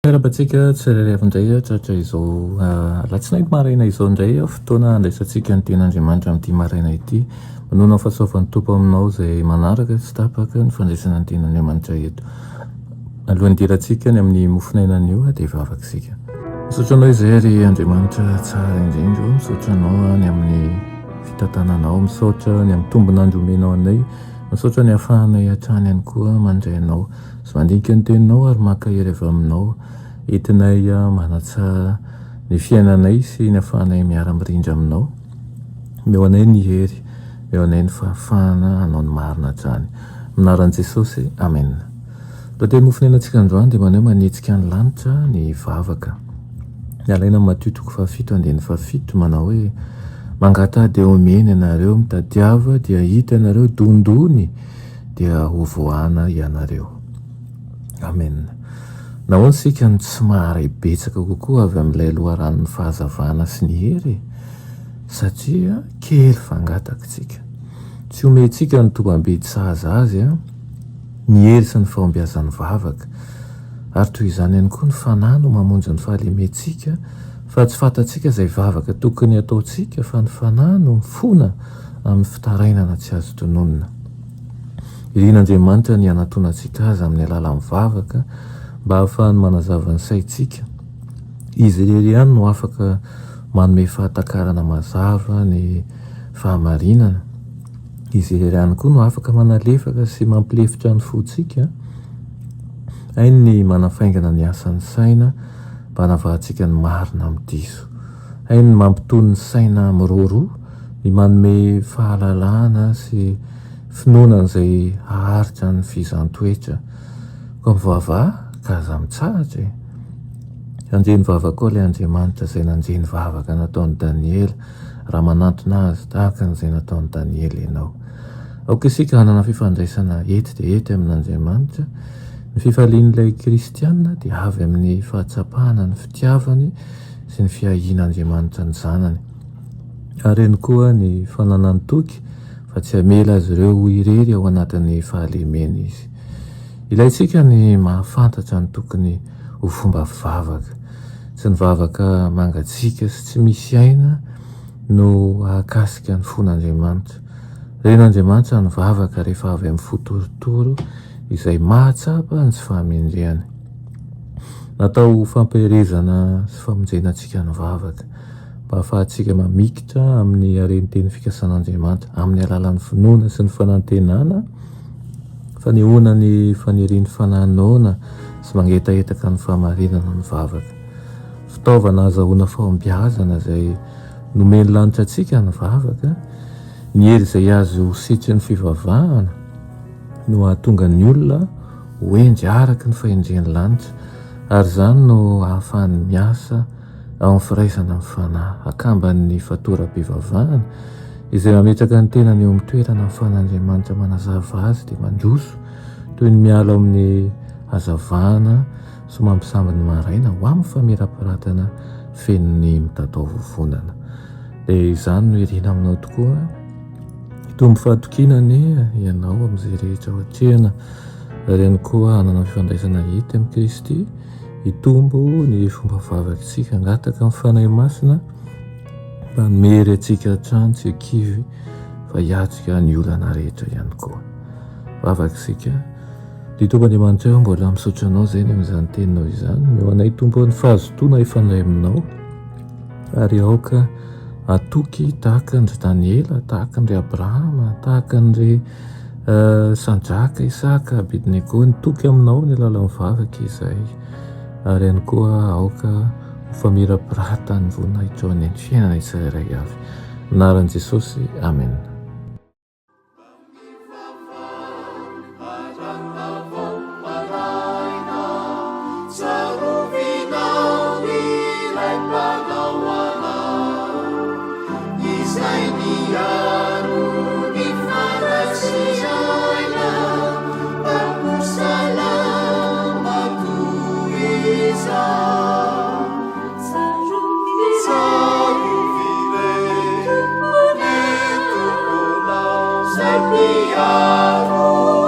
Rabantsika tsirairay tratra izao latsinainy maraina izao indray fotoana andraisantsika ny tenin'Andriamanitra amin'ity maraina ity, manona fahasoavan'ny Tompo aminao izay manaraka tsy tapaka ny fandraisana ny tenin'Andriamanitra eto. Alohan'ny dirantsika ny amin'ny mofonainan'io dia vavaka isika. Misaotra anao izay ry Andriamanitra tsara indrindra, misaotra anao ny amin'ny fitantananao, misaotra ny amin'ny tombon'andro omenao anay, misaotra ny hafahanay hatrany ihany koa mandray anao sy mandinika ny teninao ary maka hery avy aminao entinay manatsara ny fiainanay sy ny hafahanay miara-mirindra aminao, meo anay ny hery, meo anay ny fahafahana hanao ny marina hatrany, minaran'i Jesosy, amen. Raha teny mofonainantsika androany dia manao manitsika ny lanitra ny vavaka. Alaina amin'ny Matio 7:7 manao hoe mangata dia omeny ianareo, mitadiava dia hita ianareo, dondony dia hovoahana ianareo. Amen. Nahoana sika ny tsy maharay betsaka kokoa avy amin'ilay loharanon'ny fahazavana sy ny hery, satria kely fangatakitsika. Tsy omentsika ny tombam-bidy sahaza azy ny hery sy ny fahombiazan'ny vavaka, ary toy izany ihany koa ny fanahy no mamonjy ny fahalementsika, fa tsy fantatsika izay vavaka tokony ataontsika, fa ny fanahy no mifona amin'ny fitarainana tsy azo tononona. Irian'Andriamanitra ny anatoanantsika azy amin'ny alalan'ny vavaka mba hahafahany manazava ny saintsika. Izy irery ihany no afaka manome fahatakarana mazava ny fahamarinana. Izy irery ihany koa no afaka manalefaka sy mampilefitra ny fontsika, hainy ny manafaingana ny asan'ny saina mba hanavahantsika ny marina amin'ny diso, hainy ny mampitony ny saina miroroa, ny manome fahalalahana sy finoana izay haharitra ny fizan-toetra. Koa mivavah ka aza mitsahatra e. Anjeny vavaka koa ilay Andriamanitra izay nanjeny vavaka nataon'i Daniela, raha manantona azy tahaka n'izay nataon'i Daniela ianao. Aoka isika hanana fifandraisana ety dia ety amin'Andriamanitra. Ny fifalian'ilay kristianina dia avy amin'ny fahatsapahana ny fitiavany sy ny fiahian'Andriamanitra ny zanany. Ary ihany koa ny fananany toky fa tsy hamela azy ireo ho irery ao anatin'ny fahalemena izy. Ilaitsika ny mahafantatra ny tokony ho fomba vavaka, tsy ny vavaka mangatsika sy tsy misy aina no ahakasika ny fon'Andriamanitra. Ren'Andriamanitra ny vavaka rehefa avy amin'ny fotorotoro izay mahatsapa ny tsy fahamendrehany. Natao fampirezana sy famonjenantsika ny vavaka mba ahafahantsika mamikitra amin'ny harenten'ny fikasan'Andriamanitra amin'ny alalan'ny finoana sy ny fanantenana, fanehoana ny fanirian'ny fananoana sy mangetahetaka ny fahamarinana ny vavaka. Fitaovana azahoana fahombiazana izay nomeny lanitra antsika ny vavaka, ny hery izay azo setry ny fivavahana no ahatonga ny olona hoendry araka ny fahendren'ny lanitra, ary izany no ahafahany miasa ao amin'ny firaisana ny fanahy, akamban'ny fatoram-pivavahana izay mametraka ny tenany eo amin'ny toerana ahafahan'Andriamanitra manazava azy dia mandroso, toy ny miala amin'ny hazavana sy mampisamby ny maraina ho amin'ny famirapiratana feno ny mitatao vovonana. Dia izany no irina aminao tokoa, hitombo fahatokinany ianao amin'izay rehetra ao hatrehana, ary ihany koa hanana fifandraisana ety amin'ny Kristy, hitombo ny fomba vavakantsika angataka amin'ny fanahy masina mba mery antsika hatrany tsy akivy fa hiatrika ny olana rehetra ihany koa. Vavaka isika, ny Tompon'Andriamanitra eo mbola misaotra anao izay amin'izany teninao izany, meo anay tompo ny fahazotoana ifandray aminao, ary aoka atoky tahaka ny Daniela, tahaka ny Abrahama, tahaka ny Sandraka, Isaka, Abednego, nitoky aminao ny alalan'ny vavaka izay, ary ihany koa aoka ho famirapirata ny voninahitra ao any fiainana tsirairay avy. Anaran'i Jesosy, amen. Saru vile piaro